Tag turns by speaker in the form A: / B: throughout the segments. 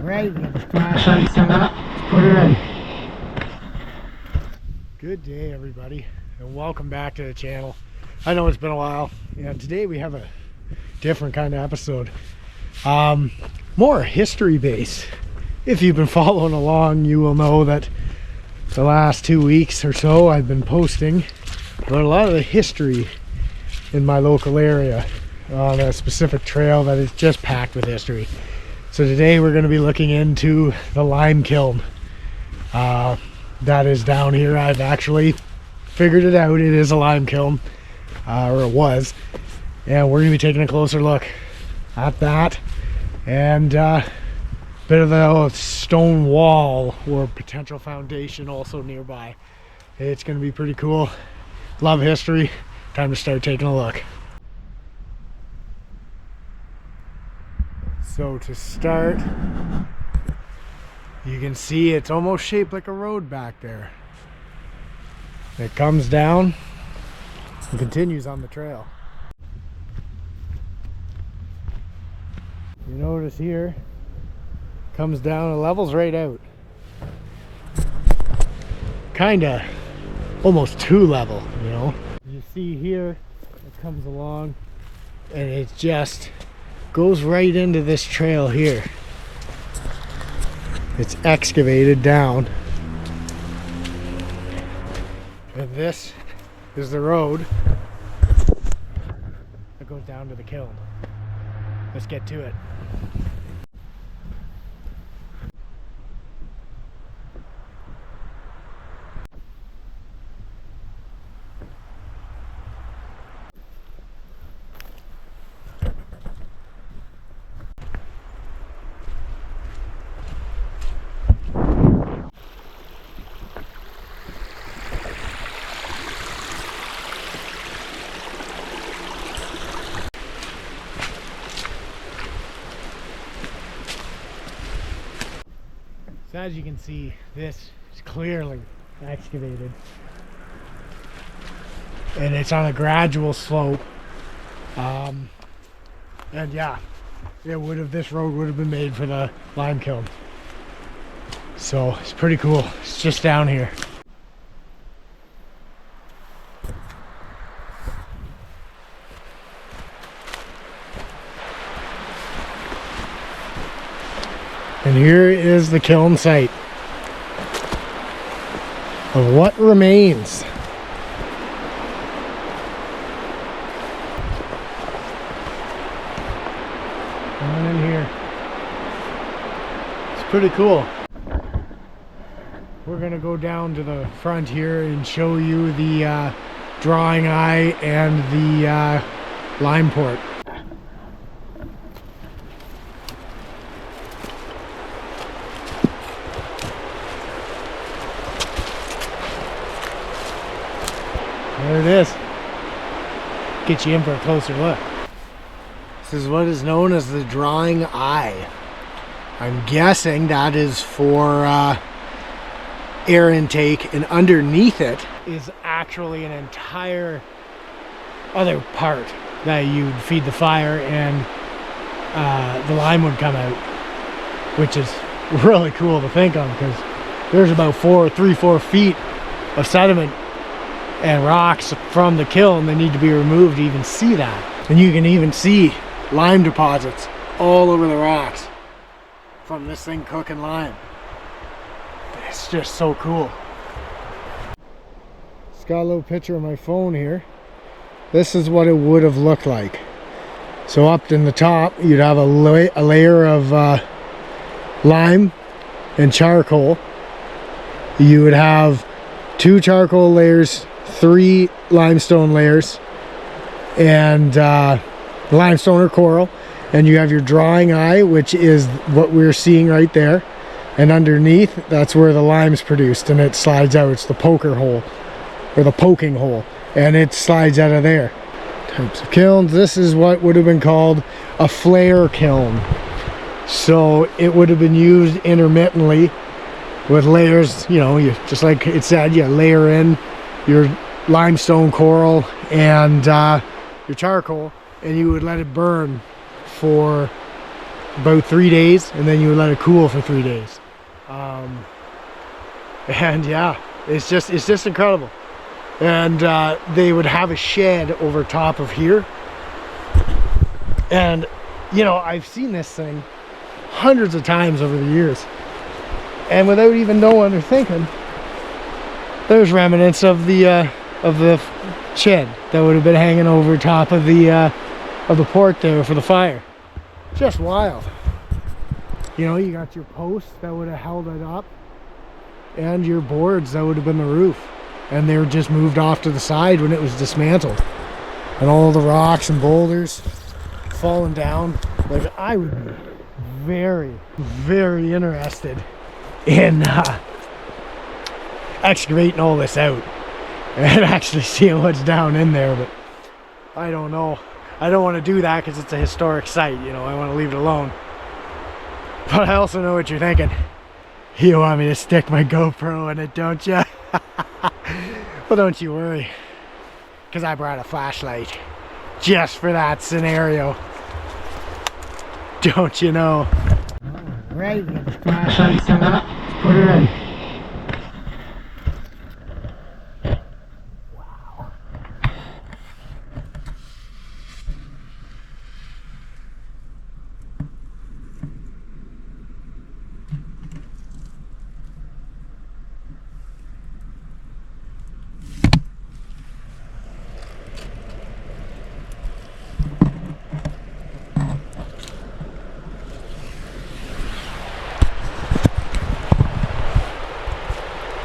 A: Alright, we got the flashlight set up. Let's put her in. Good day, everybody, and welcome back to the channel. I know it's been a while, and today we have a different kind of episode. More history based. If you've been following along, you will know that the last 2 weeks or so I've been posting about a lot of the history in my local area on a specific trail that is just packed with history. So today we're going to be looking into the Lime Kiln. That is down here. I've actually figured it out. It is a lime kiln, or it was, and we're going to be taking a closer look at that, and bit of a stone wall or potential foundation also nearby. It's going to be pretty cool. Love history. Time to start taking a look. So to start, you can see it's almost shaped like a road back there. It comes down and continues on the trail. You notice here, comes down and levels right out. Kinda almost two level, you know. You see here, it comes along and it just goes right into this trail here. It's excavated down, and this is the road that goes down to the kiln. Let's get to it. So as you can see, this is clearly excavated, and it's on a gradual slope. And yeah, this road would have been made for the lime kiln. So it's pretty cool. It's just down here. And here is the kiln site of what remains. Coming in here. It's pretty cool. We're going to go down to the front here and show you the drawing eye and the lime port. There it is. Get you in for a closer look. This is what is known as the drawing eye. I'm guessing that is for air intake, and underneath it is actually an entire other part that you'd feed the fire, and the lime would come out, which is really cool to think on, because there's about 3-4 feet of sediment and rocks from the kiln that need to be removed to even see that. And you can even see lime deposits all over the rocks from this thing cooking lime. It's just so cool. Just got a little picture of my phone here. This is what it would have looked like. So up in the top, you'd have a layer of lime and charcoal. You would have 2 charcoal layers, 3 limestone layers, and limestone or coral, and you have your drawing eye, which is what we're seeing right there, and underneath, that's where the lime's produced, and it slides out. It's the poker hole, or the poking hole, and it slides out of there. Types of kilns. This is what would have been called a flare kiln. So it would have been used intermittently with layers, you know, you just like it said, you layer in your limestone, coral, and your charcoal, and you would let it burn for about 3 days, and then you would let it cool for 3 days. And yeah, it's just incredible. And they would have a shed over top of here. And you know, I've seen this thing hundreds of times over the years, and without even knowing or thinking, there's remnants of the shed that would have been hanging over top of the port there for the fire. Just wild. You know, you got your posts that would have held it up, and your boards that would have been the roof, and they were just moved off to the side when it was dismantled, and all the rocks and boulders falling down. Like, I would be very, very interested in excavating all this out and actually seeing what's down in there, but I don't know. I don't want to do that because it's a historic site, you know. I want to leave it alone. But I also know what you're thinking. You want me to stick my GoPro in it, don't you? Well, don't you worry, because I brought a flashlight just for that scenario. Don't you know? Alright, we got the flashlight set up. Let's put her in. Wow.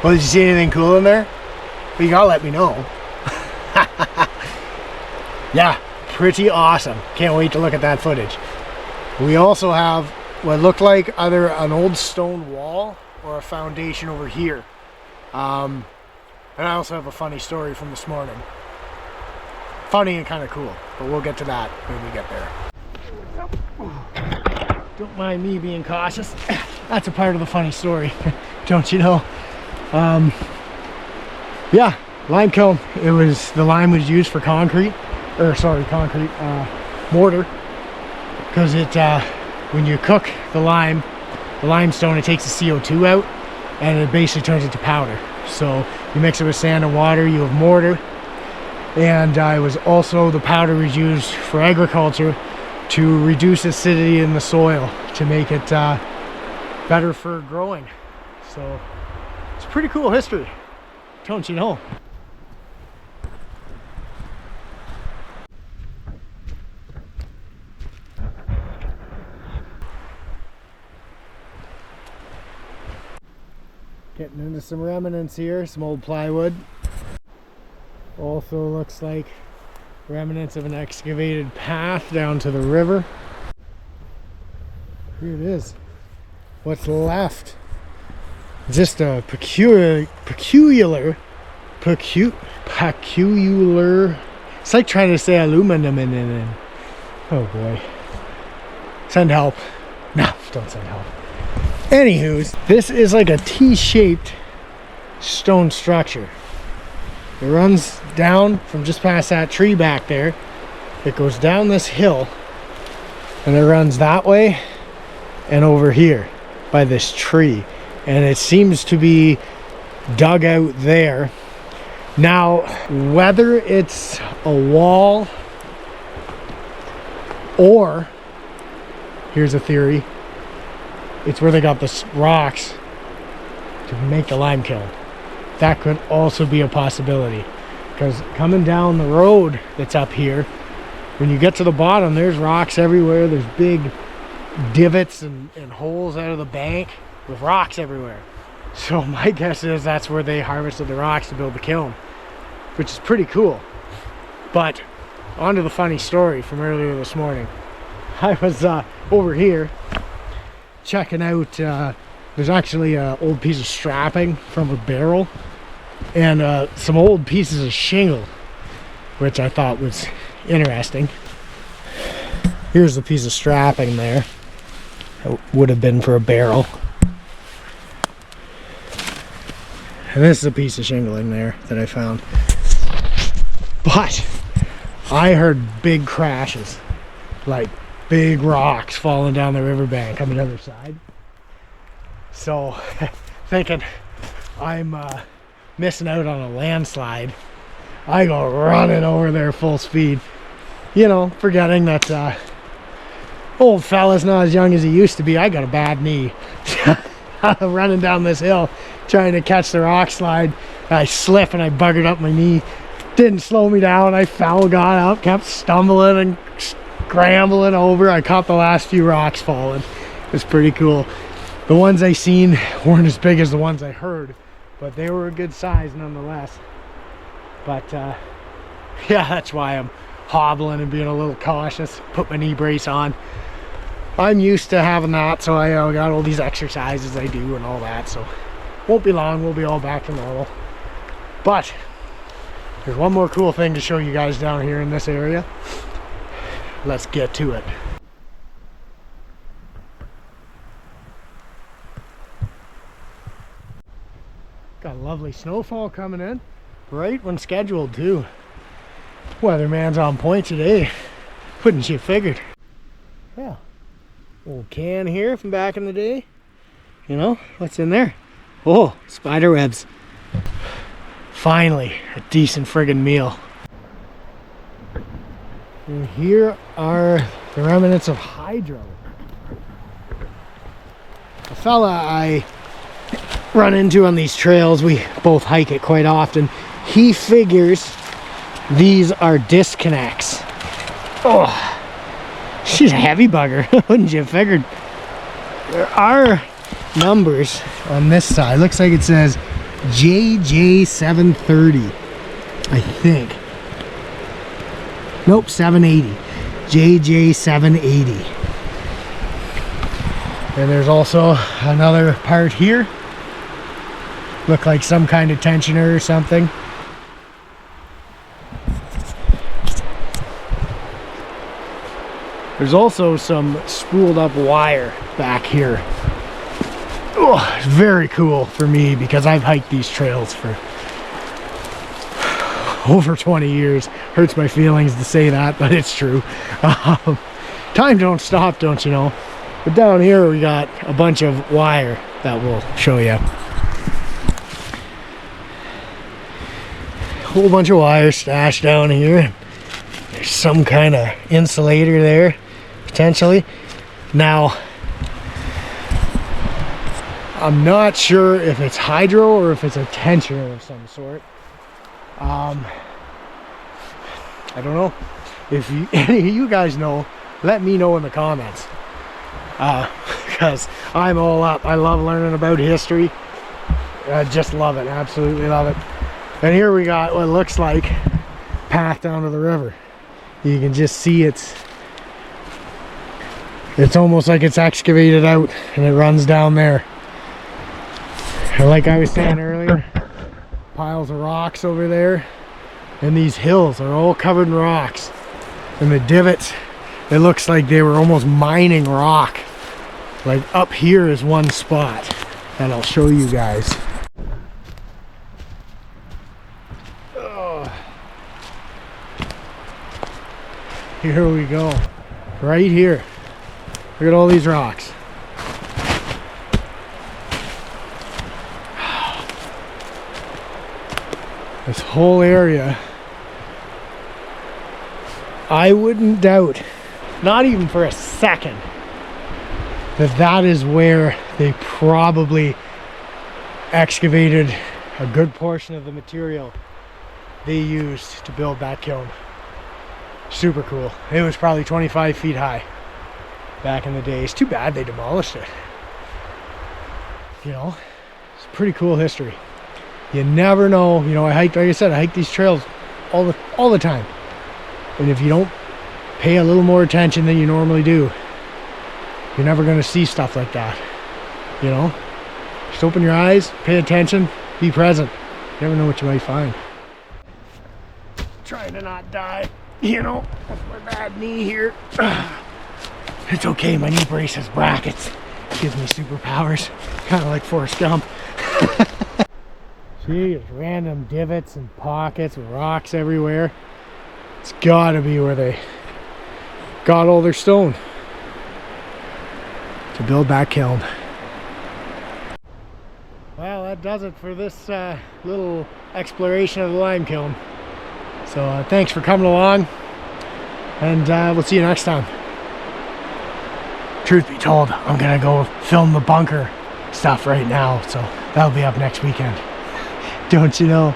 A: Well, did you see anything cool in there? Well, you gotta let me know. Yeah, pretty awesome. Can't wait to look at that footage. We also have what looked like either an old stone wall or a foundation over here. And I also have a funny story from this morning. Funny and kind of cool, but we'll get to that when we get there. Don't mind me being cautious. That's a part of the funny story, don't you know? Yeah, lime kiln. It was, the lime was used for concrete, or sorry, concrete, mortar, because it, when you cook the limestone, it takes the CO2 out, and it basically turns into powder. So you mix it with sand and water, you have mortar, and it was also, the powder was used for agriculture to reduce acidity in the soil, to make it better for growing. So it's pretty cool history, don't you know? Getting into some remnants here, some old plywood. Also looks like remnants of an excavated path down to the river. Here it is. What's left? Just a peculiar, it's like trying to say aluminum in it. Oh boy. Send help. No, don't send help. Anywho's, this is like a T-shaped stone structure. It runs down from just past that tree back there. It goes down this hill, and it runs that way and over here by this tree. And it seems to be dug out there. Now, whether it's a wall or, here's a theory, it's where they got the rocks to make the lime kiln. That could also be a possibility, because coming down the road that's up here, when you get to the bottom, there's rocks everywhere. There's big divots and holes out of the bank with rocks everywhere. So my guess is that's where they harvested the rocks to build the kiln, which is pretty cool. But on to the funny story from earlier this morning. I was over here checking out, there's actually an old piece of strapping from a barrel and some old pieces of shingle, which I thought was interesting. Here's the piece of strapping there. It would have been for a barrel. And this is a piece of shingling there that I found. But I heard big crashes, like big rocks falling down the riverbank on the other side. So thinking I'm missing out on a landslide, I go running over there full speed, you know, forgetting that old fella's not as young as he used to be. I got a bad knee. Running down this hill trying to catch the rock slide, I slip and I buggered up my knee. Didn't slow me down. I fell, got up, kept stumbling and scrambling over. I caught the last few rocks falling. It was pretty cool. The ones I seen weren't as big as the ones I heard, but they were a good size nonetheless. But yeah, that's why I'm hobbling and being a little cautious. Put my knee brace on. I'm used to having that, so I got all these exercises I do and all that, so won't be long, we'll be all back to normal. But there's one more cool thing to show you guys down here in this area. Let's get to it. Got a lovely snowfall coming in, right when scheduled too. Weatherman's on point today. Wouldn't you figured? Yeah. Old can here from back in the day. You know, what's in there? Oh, spider webs. Finally, a decent friggin' meal. And here are the remnants of hydro. A fella I run into on these trails, we both hike it quite often, he figures these are disconnects. Oh, she's a heavy bugger. Wouldn't you have figured? There are numbers on this side. Looks like it says JJ730, I think. Nope, 780. JJ780. And there's also another part here. Look like some kind of tensioner or something. There's also some spooled up wire back here. Oh, it's very cool for me because I've hiked these trails for over 20 years. Hurts my feelings to say that, but it's true. Time don't stop, don't you know? But down here we got a bunch of wire that we'll show you. Whole bunch of wire stashed down here. There's some kind of insulator there, potentially. Now, I'm not sure if it's hydro or if it's a tensioner of some sort. I don't know. If any of you guys know, let me know in the comments. Because I'm all up. I love learning about history. I just love it. Absolutely love it. And here we got what looks like path down to the river. You can just see it's almost like it's excavated out and it runs down there. And like I was saying earlier, piles of rocks over there, and these hills are all covered in rocks. And the divots, it looks like they were almost mining rock. Like up here is one spot, and I'll show you guys. Here we go, right here. Look at all these rocks. This whole area, I wouldn't doubt, not even for a second, that is where they probably excavated a good portion of the material they used to build that kiln. Super cool. It was probably 25 feet high back in the day. It's too bad they demolished it. You know, it's pretty cool history. You never know. You know, I hike, like I said, I hike these trails all the time. And if you don't pay a little more attention than you normally do, you're never going to see stuff like that. You know, just open your eyes, pay attention, be present. You never know what you might find. Trying to not die. You know, that's my bad knee here. It's okay, my knee brace has brackets. Gives me superpowers. Kind of like Forrest Gump. See, there's random divots and pockets with rocks everywhere. It's gotta be where they got all their stone. to build that kiln. Well, that does it for this little exploration of the lime kiln. So thanks for coming along, and we'll see you next time. Truth be told, I'm gonna go film the bunker stuff right now, so that'll be up next weekend. Don't you know?